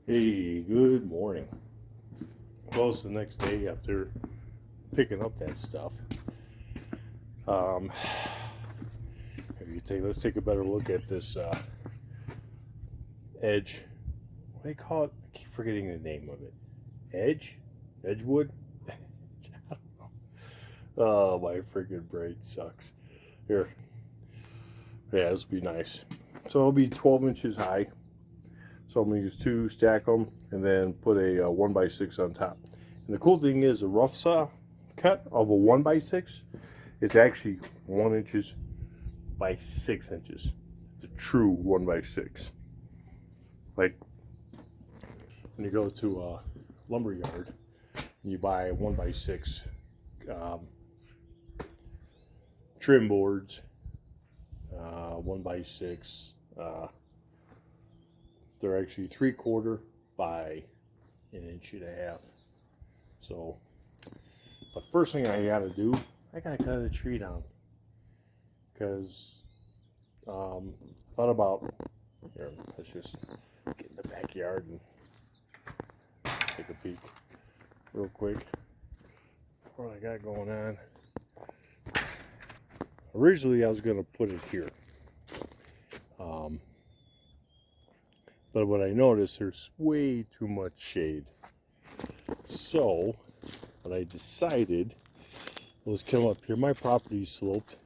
Hey, good morning. Well, it's the next day after picking up that stuff. Um, let's take a better look at this edge. What do they call it? I keep forgetting the name of it. Edgewood. I don't know. Oh, my freaking brain sucks. Here, yeah, this will be nice. So it'll be 12 inches high. So I'm gonna use two, stack them, and then put a 1x6 on top. And the cool thing is, a rough saw cut of a 1x6, it's actually 1 inches by 6 inches. It's a true 1x6. Like when you go to a lumber yard and you buy 1x6 trim boards, 1x6. They're actually 3/4 by 1.5 inches. So, but first thing I gotta do, I gotta cut a tree down. Because I thought about, here, let's just get in the backyard and take a peek real quick. What I got going on. Originally I was gonna put it here. But what I noticed, there's way too much shade. So, what I decided was come up here. My property sloped.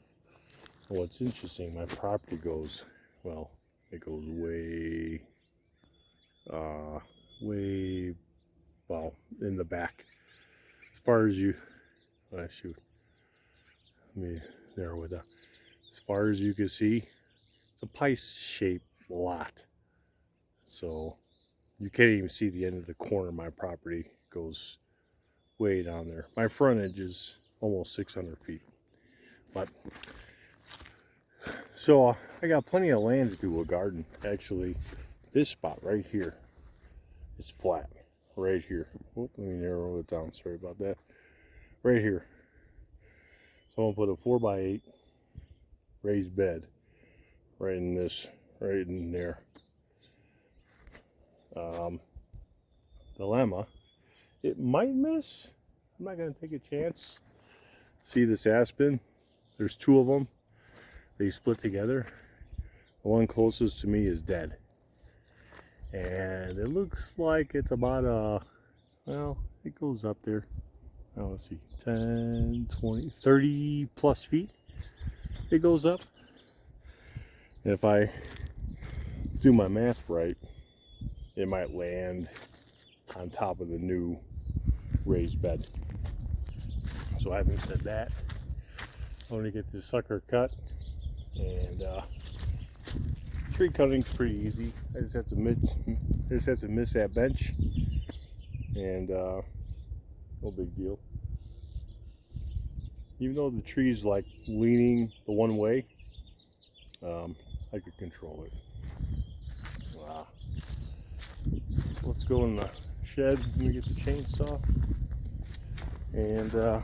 What's interesting, my property goes, well, it goes way, well, in the back. As far as you, shoot, let me narrow it down. As far as you can see, it's a pie-shaped lot. So you can't even see the end of the corner of my property. It goes way down there. My frontage is almost 600 feet. But so I got plenty of land to do a garden. Actually, this spot right here is flat. Right here. Whoop, let me narrow it down. Sorry about that. Right here. So I'm gonna put a 4x8 raised bed right in this, right in there. Dilemma, it might miss. I'm not gonna take a chance. See this aspen? There's two of them. They split together. The one closest to me is dead, and it looks like it's about well, it goes up there. Oh, let's see, 10, 20, 30 plus feet. It goes up. And if I do my math right, it might land on top of the new raised bed. So having said that, I'm gonna get this sucker cut, and tree cutting's pretty easy. I just have to miss that bench, and no big deal. Even though the tree's like leaning the one way, I could control it. Wow. So let's go in the shed. Let me get the chainsaw, and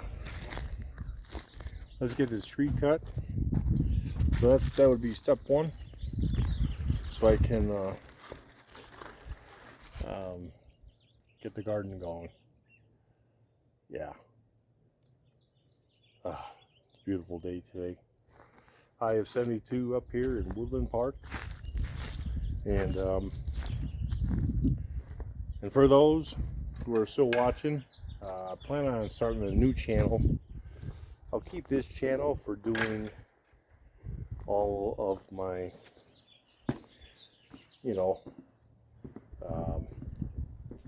let's get this tree cut. So that would be step one. So I can get the garden going. Yeah. It's a beautiful day today. High of 72 up here in Woodland Park. And for those who are still watching, I plan on starting a new channel. I'll keep this channel for doing all of my,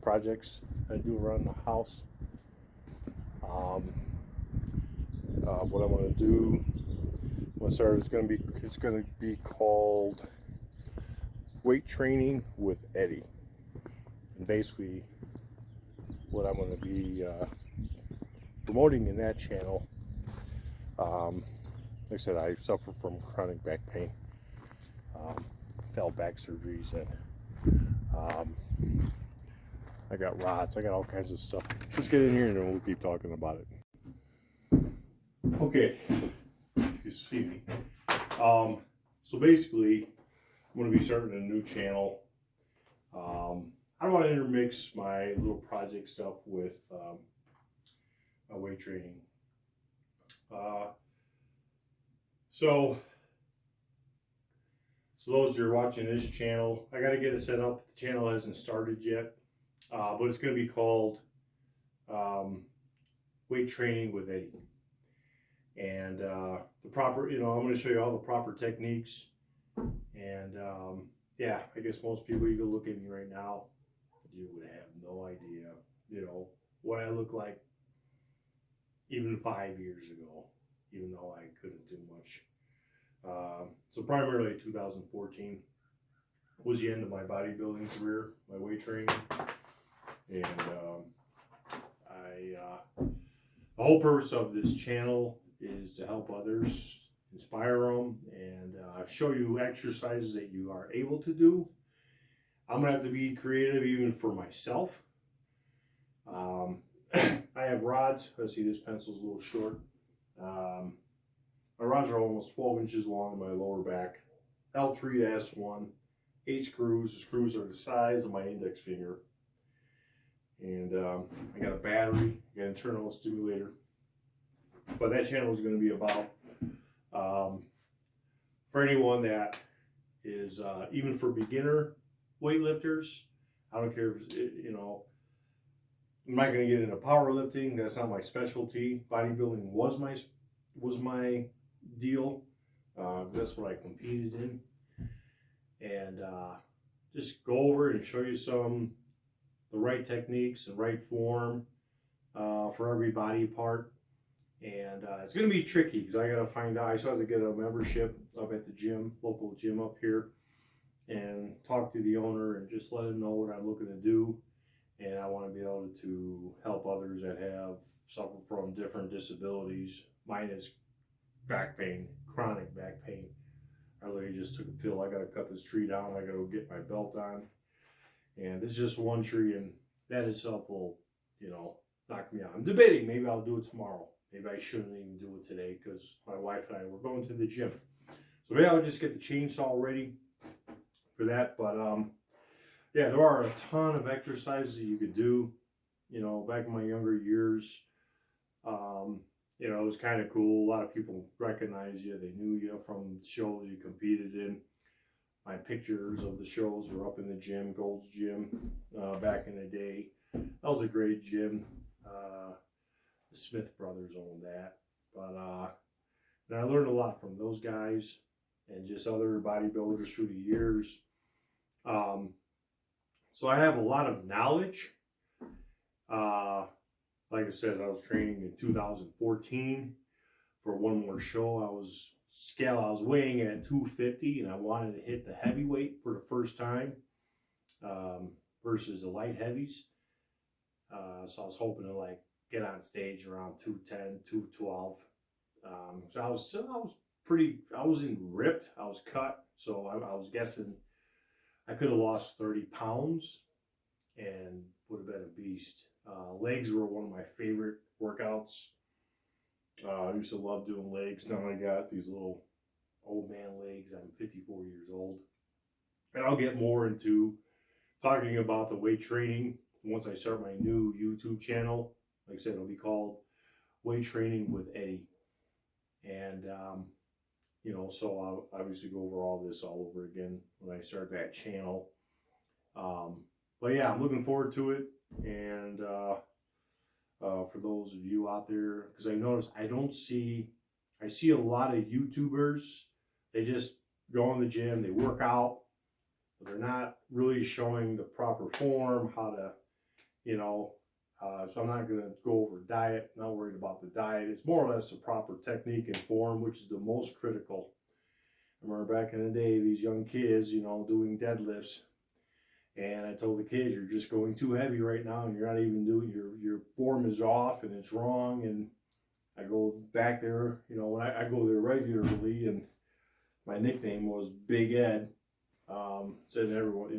projects I do around the house. What I'm going to do, it's going to be called Weight Training with Eddie. And basically, what I'm going to be promoting in that channel, like I said, I suffer from chronic back pain, failed back surgeries, and I got rods, I got all kinds of stuff. Let's get in here and then we'll keep talking about it. Okay, you see me. So basically, I'm going to be starting a new channel. I don't want want to intermix my little project stuff with my weight training. So those who are watching this channel, I got to get it set up. The channel hasn't started yet, but it's going to be called Weight Training with Eddie. And the proper, I'm going to show you all the proper techniques. And yeah, I guess most people, you can look at me right now, you would have no idea, what I look like even 5 years ago, even though I couldn't do much. So primarily 2014 was the end of my bodybuilding career, my weight training. And the whole purpose of this channel is to help others, inspire them, and show you exercises that you are able to do. I'm gonna have to be creative even for myself. I have rods. Let's see, this pencil's a little short. My rods are almost 12 inches long in my lower back. L3 to S1, 8 screws. The screws are the size of my index finger. And I got a battery, I got an internal stimulator. But that channel is going to be about, for anyone that is, even for beginner weightlifters, I don't care if, I'm not going to get into powerlifting. That's not my specialty. Bodybuilding was my deal. That's what I competed in. And just go over and show you the right techniques and right form for every body part. And it's going to be tricky because I got to find out. I still have to get a membership up at the gym, local gym up here, and talk to the owner and just let him know what I'm looking to do. And I want to be able to help others that suffer from different disabilities. Mine is back pain, chronic back pain. I literally just took a pill. I got to cut this tree down. I got to get my belt on. And it's just one tree, and that itself will, knock me out. I'm debating. Maybe I'll do it tomorrow. Maybe I shouldn't even do it today because my wife and I were going to the gym. So maybe I'll just get the chainsaw ready for that. But yeah, there are a ton of exercises that you could do. Back in my younger years, it was kind of cool. A lot of people recognize you. They knew you from shows you competed in. My pictures of the shows were up in the gym, Gold's Gym, back in the day. That was a great gym. The Smith brothers owned that. But and I learned a lot from those guys and just other bodybuilders through the years. So I have a lot of knowledge. Like I said, I was training in 2014 for one more show. I was weighing at 250, and I wanted to hit the heavyweight for the first time versus the light heavies. So I was hoping to get on stage around 210, 212. So I wasn't ripped. I was cut. So I was guessing I could have lost 30 pounds and would have been a beast. Legs were one of my favorite workouts. I used to love doing legs. Now I got these little old man legs. I'm 54 years old. And I'll get more into talking about the weight training once I start my new YouTube channel. Like I said, it'll be called Weight Training with Eddie. And, so I'll obviously go over all this all over again when I start that channel. But yeah, I'm looking forward to it. And for those of you out there, because I notice I see a lot of YouTubers, they just go in the gym, they work out, but they're not really showing the proper form, how to, so I'm not going to go over diet, not worried about the diet. It's more or less the proper technique and form, which is the most critical. I remember back in the day, these young kids, doing deadlifts. And I told the kids, you're just going too heavy right now, and you're not even doing, your form is off and it's wrong. And I go back there, when I go there regularly, and my nickname was Big Ed. Said everyone,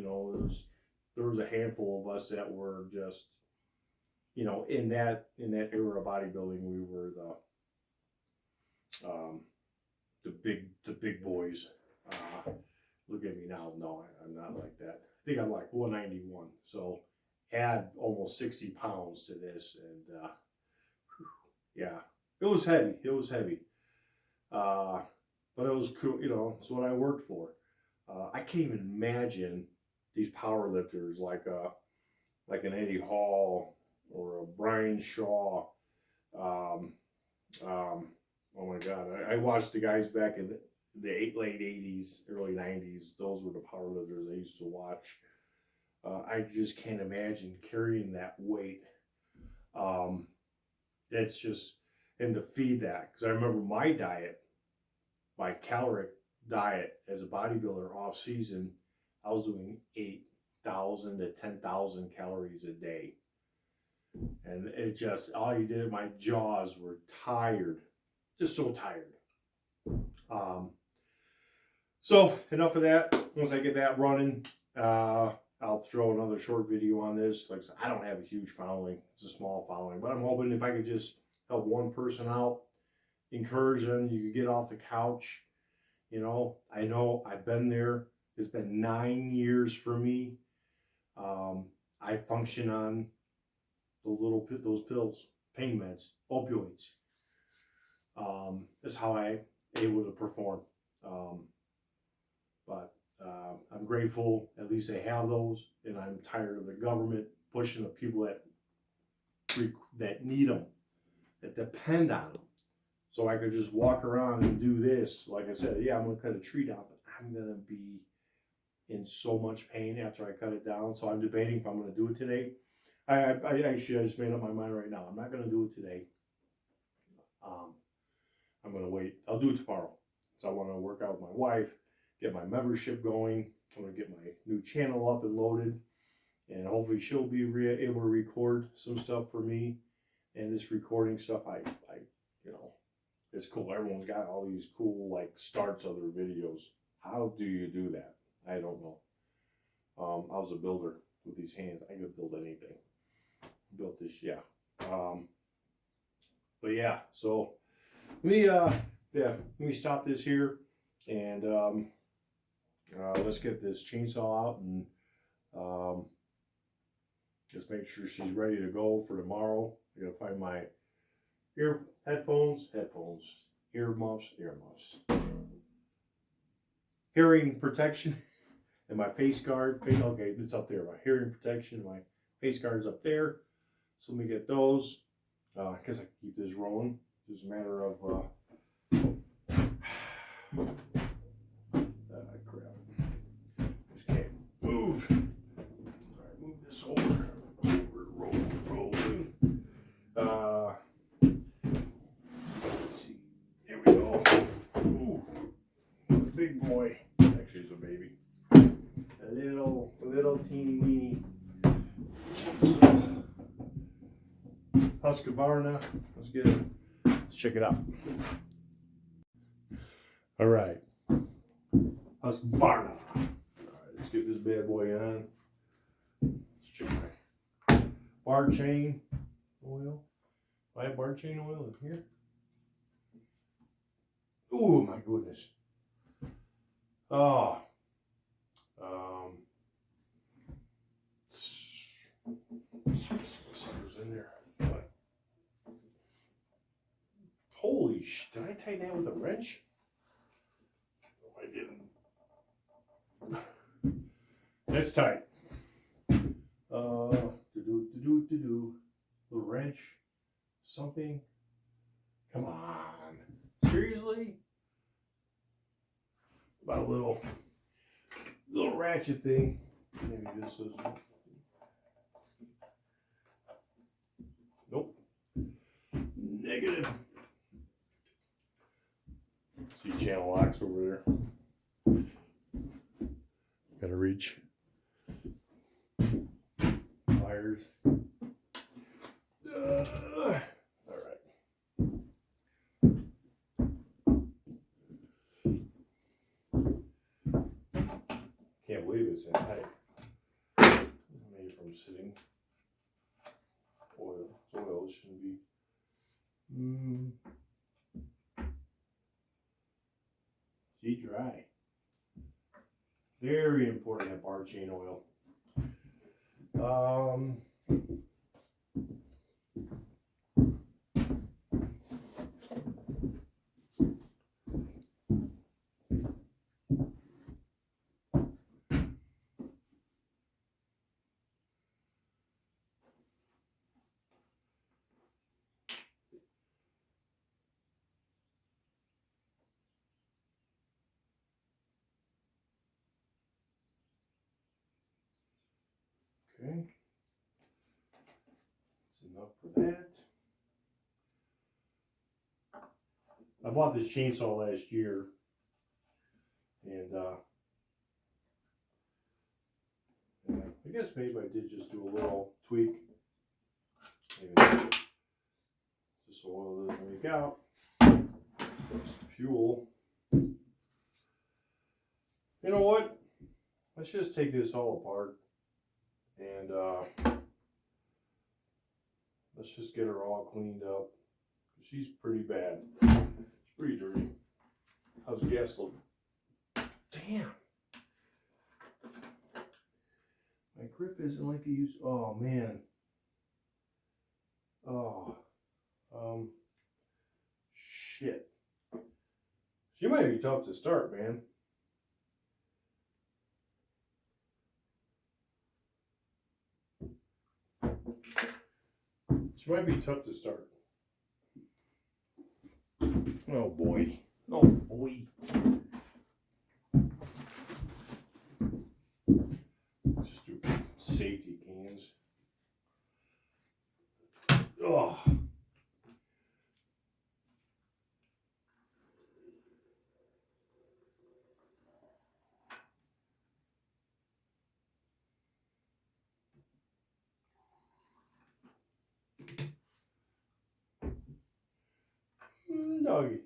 there was a handful of us that were just, in that era of bodybuilding, we were the big boys. Look at me now. No, I'm not like that. I think I'm like 191. So add almost 60 pounds to this, and yeah, it was heavy. It was heavy, but it was cool. You know, it's what I worked for. I can't even imagine these power lifters like an Eddie Hall or a Brian Shaw. Um, oh my God, I watched the guys back in the late 80s, early 90s. Those were the power lifters I used to watch. I just can't imagine carrying that weight. It's just, and to feed that, because I remember my diet, my caloric diet as a bodybuilder off season, I was doing 8,000 to 10,000 calories a day. And it just, all you did, my jaws were tired, just so tired. So enough of that. Once I get that running, I'll throw another short video on this. Like I said, I don't have a huge following. It's a small following, but I'm hoping if I could just help one person out, encourage them, you could get off the couch. You know I've been there. It's been 9 years for me. I function on those pills, pain meds, opioids. That's how I able to perform. But I'm grateful at least I have those, and I'm tired of the government pushing the people that need them, that depend on them. So I could just walk around and do this. Like I said, yeah, I'm going to cut a tree down, but I'm going to be in so much pain after I cut it down. So I'm debating if I'm going to do it today. I actually, I just made up my mind right now. I'm not going to do it today. I'm going to wait. I'll do it tomorrow. So I want to work out with my wife, get my membership going. I'm going to get my new channel up and loaded. And hopefully she'll be able to record some stuff for me. And this recording stuff, you know, it's cool. Everyone's got all these cool, like, starts of their videos. How do you do that? I don't know. I was a builder with these hands. I could build anything. Built this, yeah. But yeah, so let me stop this here, and let's get this chainsaw out and just make sure she's ready to go for tomorrow. I gotta find my earmuffs, hearing protection, and my face guard. Okay, it's up there. My hearing protection, my face guard's up there. So let me get those, because I can keep this rolling. It's a matter of crap. Just can't move. All right, move this over, rolling. Let's see. Here we go. Ooh, big boy. Actually, it's a baby. A little teeny weeny chainsaw. Husqvarna. Let's get it. Let's check it out. All right. Husqvarna. All right, let's get this bad boy on. Let's check my bar chain oil. Do I have bar chain oil in here? Oh my goodness. Oh. Suckers in there. But holy sh! Did I tighten that with a wrench? No, I didn't. That's tight. The wrench. Something. Come on. Seriously? About a little ratchet thing. Maybe this is. Nope. Negative. See channel locks over there. Gotta reach. Wires. All right. Can't believe it's in tight. Maybe from sitting. Oil. It's oil. It shouldn't be. See, dry. Very important to have bar chain oil. Um, okay. That's enough for that. I bought this chainsaw last year, and I guess maybe I did just do a little tweak. Maybe just so oil doesn't leak out. Fuel. You know what? Let's just take this all apart and let's just get her all cleaned up. She's pretty bad. She's pretty dirty. How's the gas look? Damn. My grip isn't like it used. Oh man. Oh. Shit. She might be tough to start, man. She might be tough to start. Oh boy. Oh boy. Stupid safety cans. Oh. Doggy.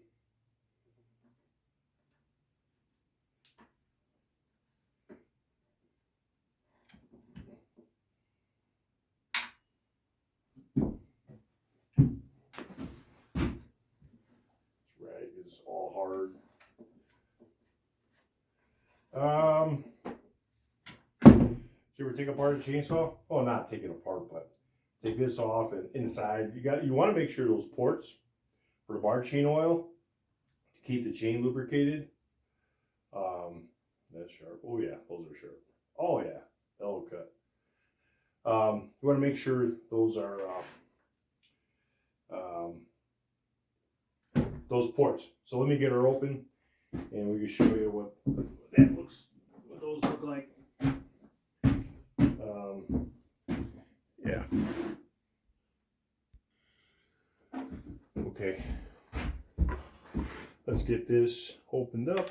This rag is all hard. Did you ever take apart a chainsaw? Oh, not take it apart, but take this off and inside. You want to make sure those ports for the bar chain oil to keep the chain lubricated. That's sharp. Oh yeah, those are sharp. Oh yeah, that'll cut. You want to make sure those are those ports. So let me get her open, and we can show you what that looks, what those look like. Yeah. Okay. Let's get this opened up.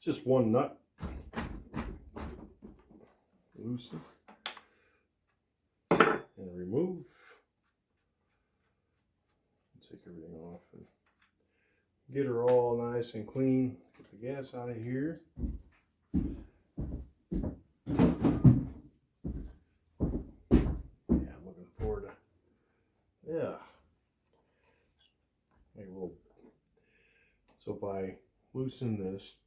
Just one nut. Loosen and remove. Take everything off and get her all nice and clean. Get the gas out of here. Yeah, I'm looking forward to. Yeah. Make a little. So if I loosen this,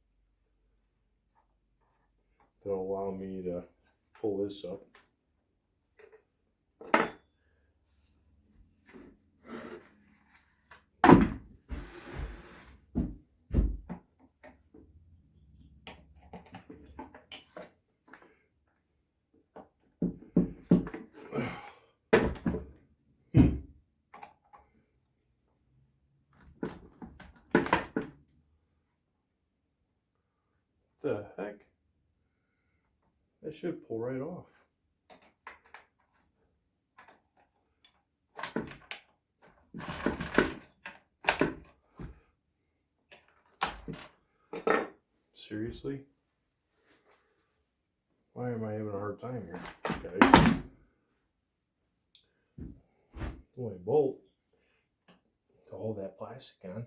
that'll allow me to pull this up. The heck? That should pull right off. Seriously? Why am I having a hard time here? Okay. Only a bolt to hold that plastic on.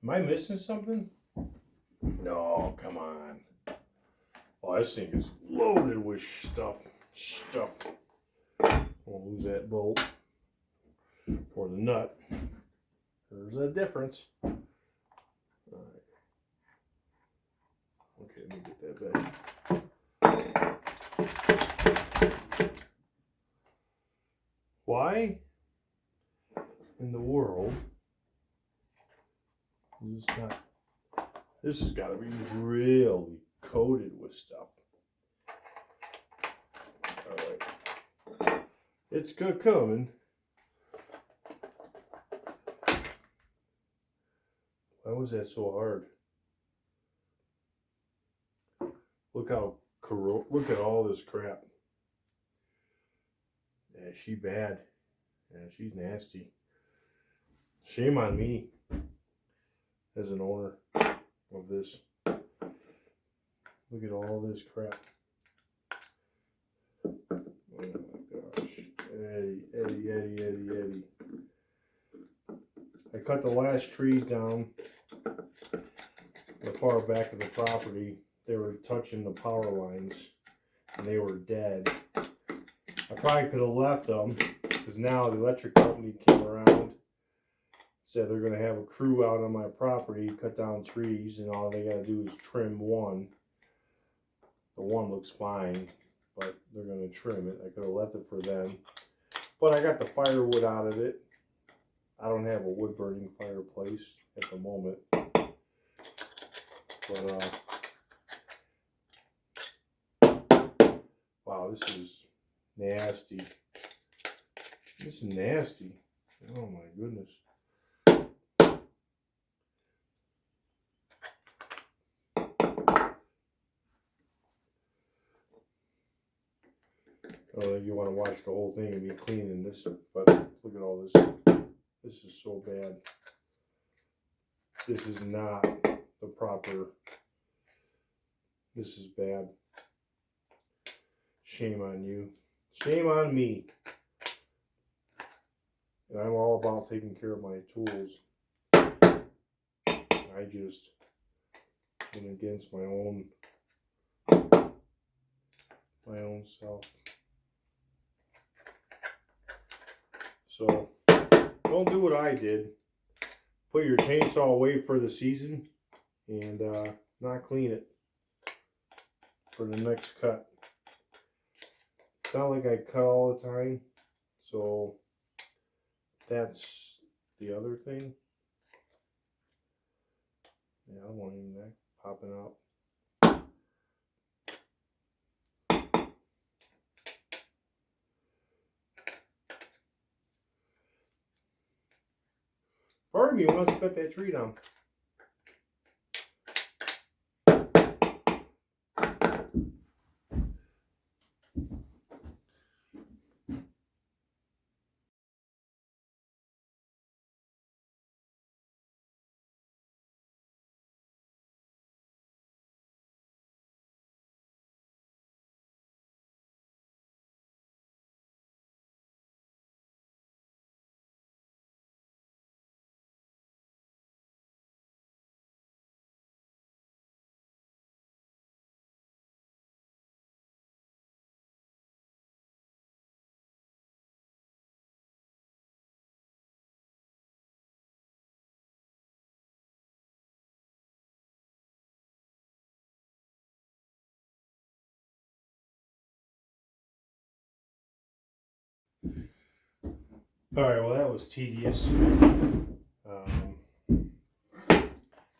Am I missing something? No, come on. Oh, this thing is loaded with stuff. Won't lose that bolt or the nut. There's a difference. All right. Okay, let me get that back. why in the world is this not? This has got to be really coated with stuff. All right, it's good coming. Why was that so hard? Look how look at all this crap. Yeah, she bad. Yeah, she's nasty. Shame on me as an owner of this. Look at all this crap. Oh my gosh. Eddie. I cut the last trees down the far back of the property. They were touching the power lines and they were dead. I probably could have left them because now the electric company came around, said they're going to have a crew out on my property, cut down trees, and all they got to do is trim one. The one looks fine, but they're going to trim it. I could have left it for them. But I got the firewood out of it. I don't have a wood burning fireplace at the moment. But, wow, this is nasty. This is nasty. Oh my goodness. I don't think you want to watch the whole thing and be cleaning this, but look at all this. This is so bad. This is not the proper. This is bad. Shame on you. Shame on me. And I'm all about taking care of my tools. I just went against my own self. So don't do what I did. Put your chainsaw away for the season and not clean it for the next cut. It's not like I cut all the time, so that's the other thing. Yeah, I want even that popping out. Part of me wants to cut that tree down. Alright, well that was tedious.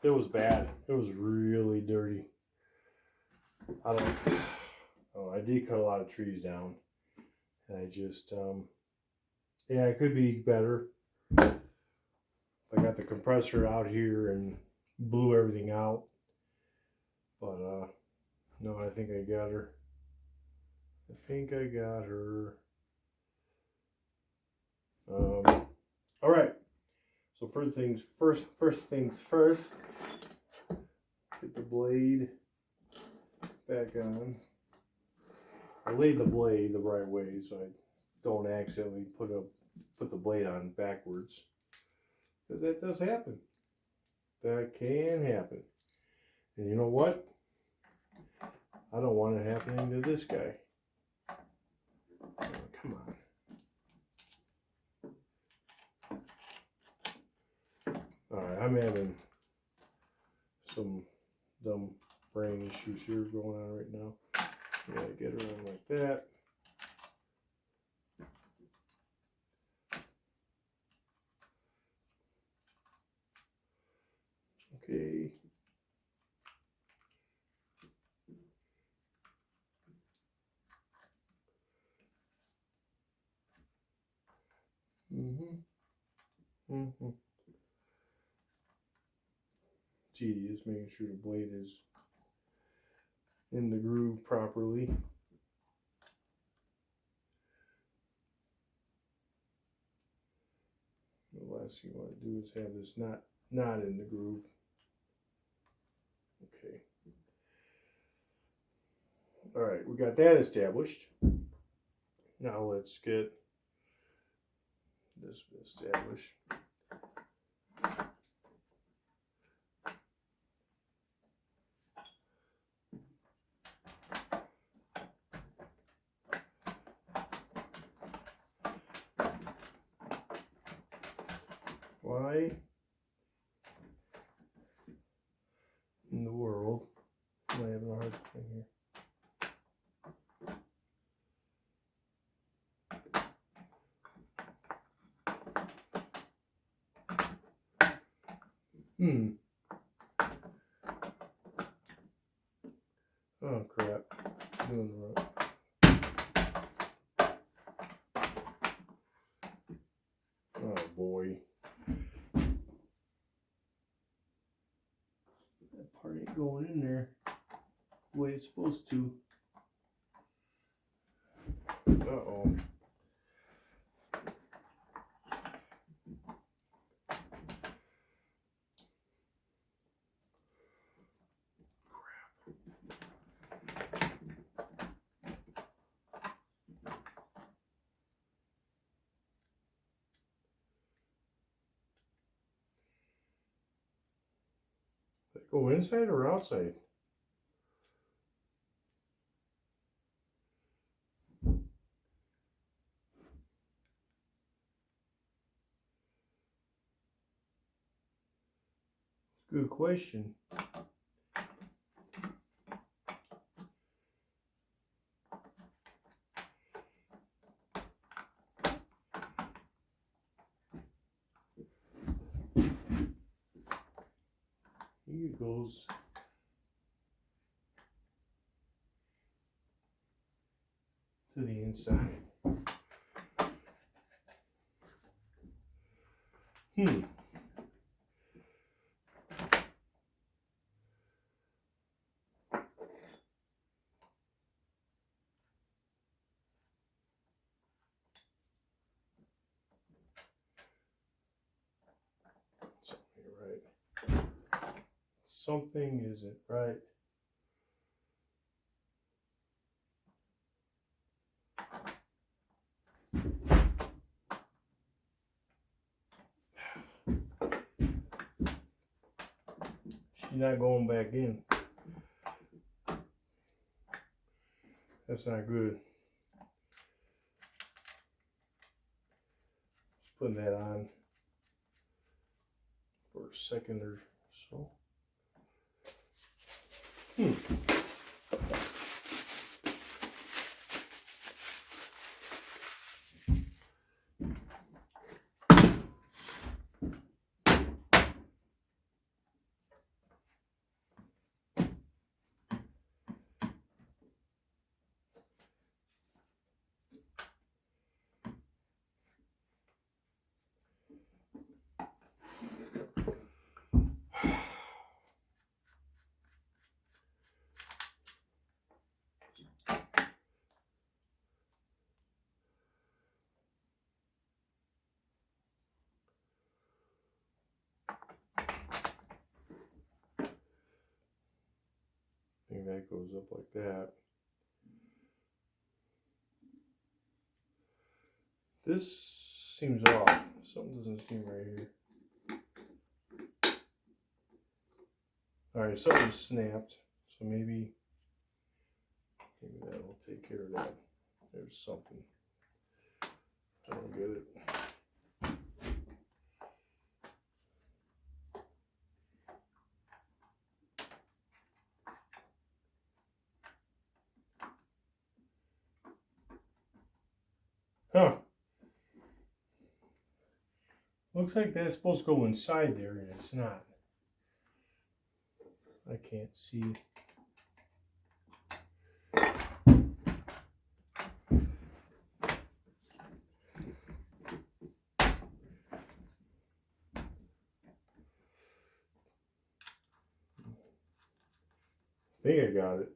It was bad. It was really dirty. I did cut a lot of trees down. And I just, yeah, it could be better. I got the compressor out here and blew everything out. But, no, I think I got her. All right. So first things first. Get the blade back on. I laid the blade the right way so I don't accidentally put the blade on backwards, because that does happen. That can happen. And you know what? I don't want it happening to this guy. Oh, come on. Alright, I'm having some dumb brain issues here going on right now. You gotta get her on like that. Gee, just making sure the blade is in the groove properly. The last thing you want to do is have this not in the groove. Okay. All right, we got that established. Now let's get this established. Why in the world am I having a hard time here? Oh crap. Doing the wrong. Oh boy. That part ain't going in there the way it's supposed to. Uh-oh. Go inside or outside? Good question. Here it goes. To the inside. Something right. Something isn't right. She's not going back in. That's not good. Just putting that on for a second or so. I think that goes up like that. This seems off. Something doesn't seem right here. Alright, something snapped. So maybe that will take care of that. There's something. I don't get it. Huh. Looks like that's supposed to go inside there and it's not. I can't see. think I got it.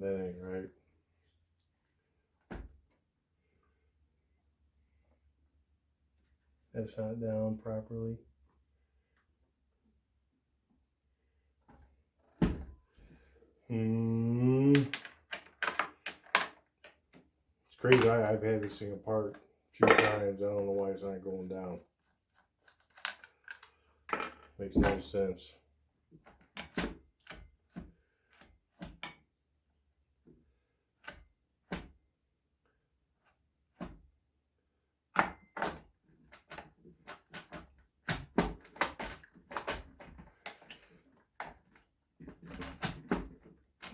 That ain't right. That's not down properly. It's crazy. I've had this thing apart a few times. I don't know why it's not going down. Makes no sense.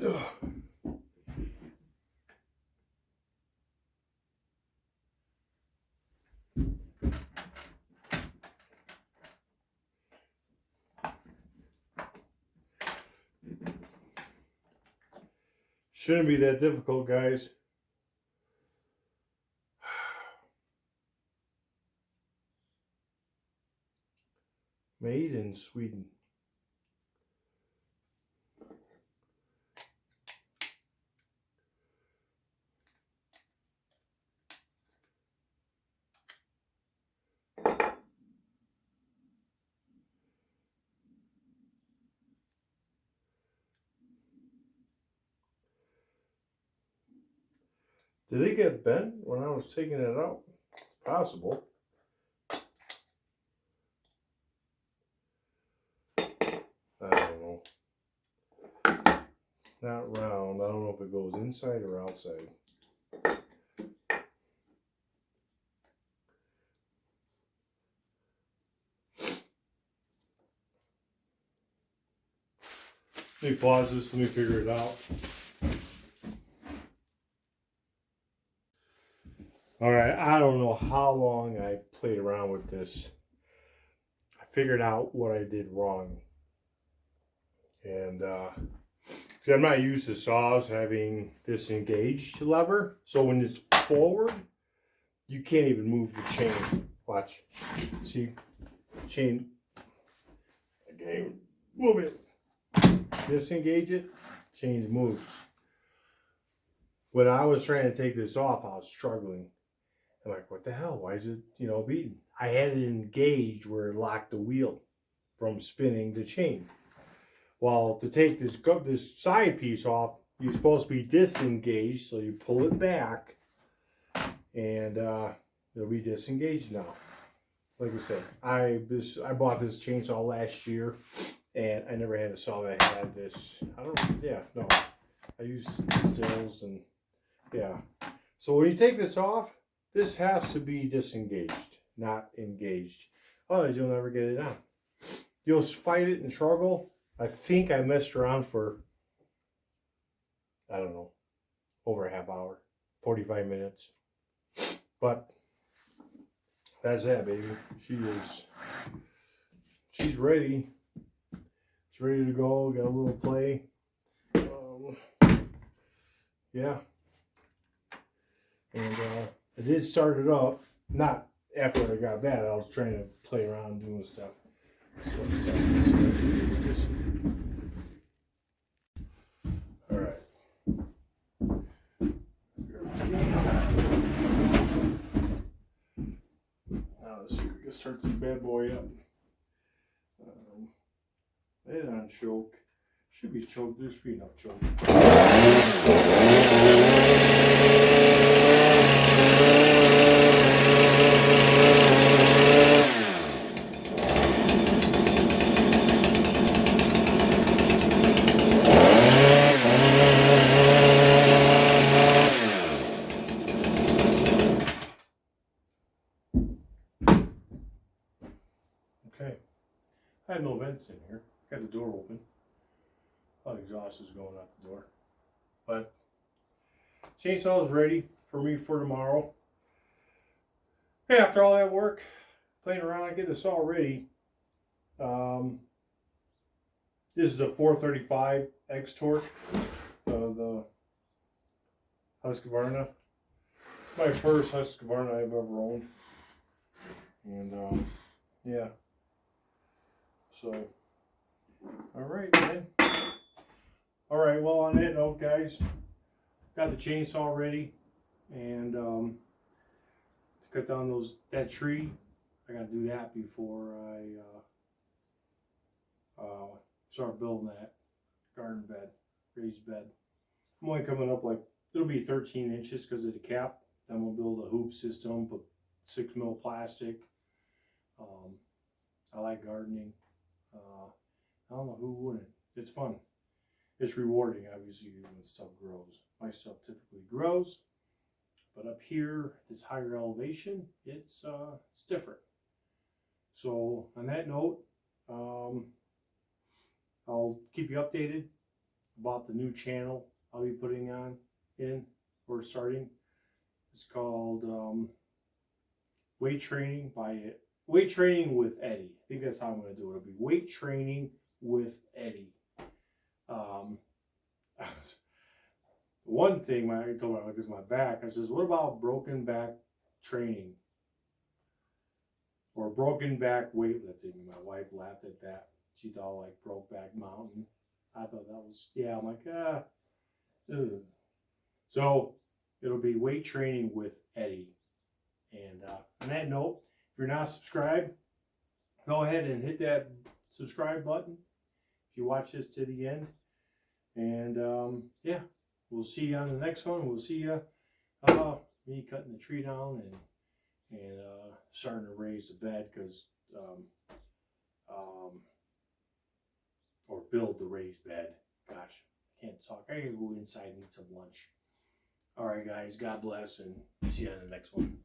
Ugh. Shouldn't be that difficult, guys. Made in Sweden. Did it get bent when I was taking it out? It's possible. I don't know. Not round. I don't know if it goes inside or outside. Let me pause this. Let me figure it out. All right. I don't know how long I played around with this. I figured out what I did wrong. And because I'm not used to saws having this engaged lever. So when it's forward, you can't even move the chain. Watch. See? Chain. I can't even move it. Disengage it, chain moves. When I was trying to take this off, I was struggling. I'm like, what the hell? Why is it, beating? I had it engaged where it locked the wheel from spinning the chain. Well, to take this side piece off, you're supposed to be disengaged, so you pull it back, and it'll be disengaged now. Like I said, I bought this chainsaw last year. And I never had a saw that had this. I use stills and yeah. So when you take this off, this has to be disengaged, not engaged. Otherwise, you'll never get it on. You'll fight it and struggle. I think I messed around for, I don't know, over a half hour, 45 minutes. But that's that, baby. She's ready. Ready to go, got a little play. Yeah. And I did start it up, not after I got that. I was trying to play around doing stuff. So just all right. Now let's see, we can start this bad boy up. Head on choke. Should be choke. There should be enough choke. Okay. I had no vents in here. Got the door open. Oh, exhaust is going out the door. But chainsaw is ready for me for tomorrow. Hey, after all that work, playing around, I get the saw ready. This is the 435 X Torque, the Husqvarna. My first Husqvarna I've ever owned. And yeah. So, all right, man. All right, well, on that note, guys, got the chainsaw ready, and to cut down that tree. I gotta do that before I start building that garden bed, raised bed. I'm only coming up like, it'll be 13 inches because of the cap. Then we'll build a hoop system, put 6 mil plastic. I like gardening. I don't know who wouldn't. It's fun. It's rewarding, obviously, when stuff grows. My stuff typically grows, but up here, this higher elevation, it's different. So on that note, I'll keep you updated about the new channel I'll be putting on in or starting. It's called Weight Training with Eddie. I think that's how I'm going to do it. It'll be Weight Training with Eddie. One thing I told my wife is my back. I says, what about broken back training or broken back weightlifting? My wife laughed at that. She thought like Brokeback Mountain. I thought that was, yeah. I'm like, ugh. So it'll be Weight Training with Eddie. And on that note, if you're not subscribed, go ahead and hit that subscribe button if you watch this to the end. And yeah, we'll see you on the next one. We'll see you me cutting the tree down and starting to raise the bed, because or build the raised bed. Gosh, I can't talk. I gotta go inside and eat some lunch. All right, guys, God bless, and see you on the next one.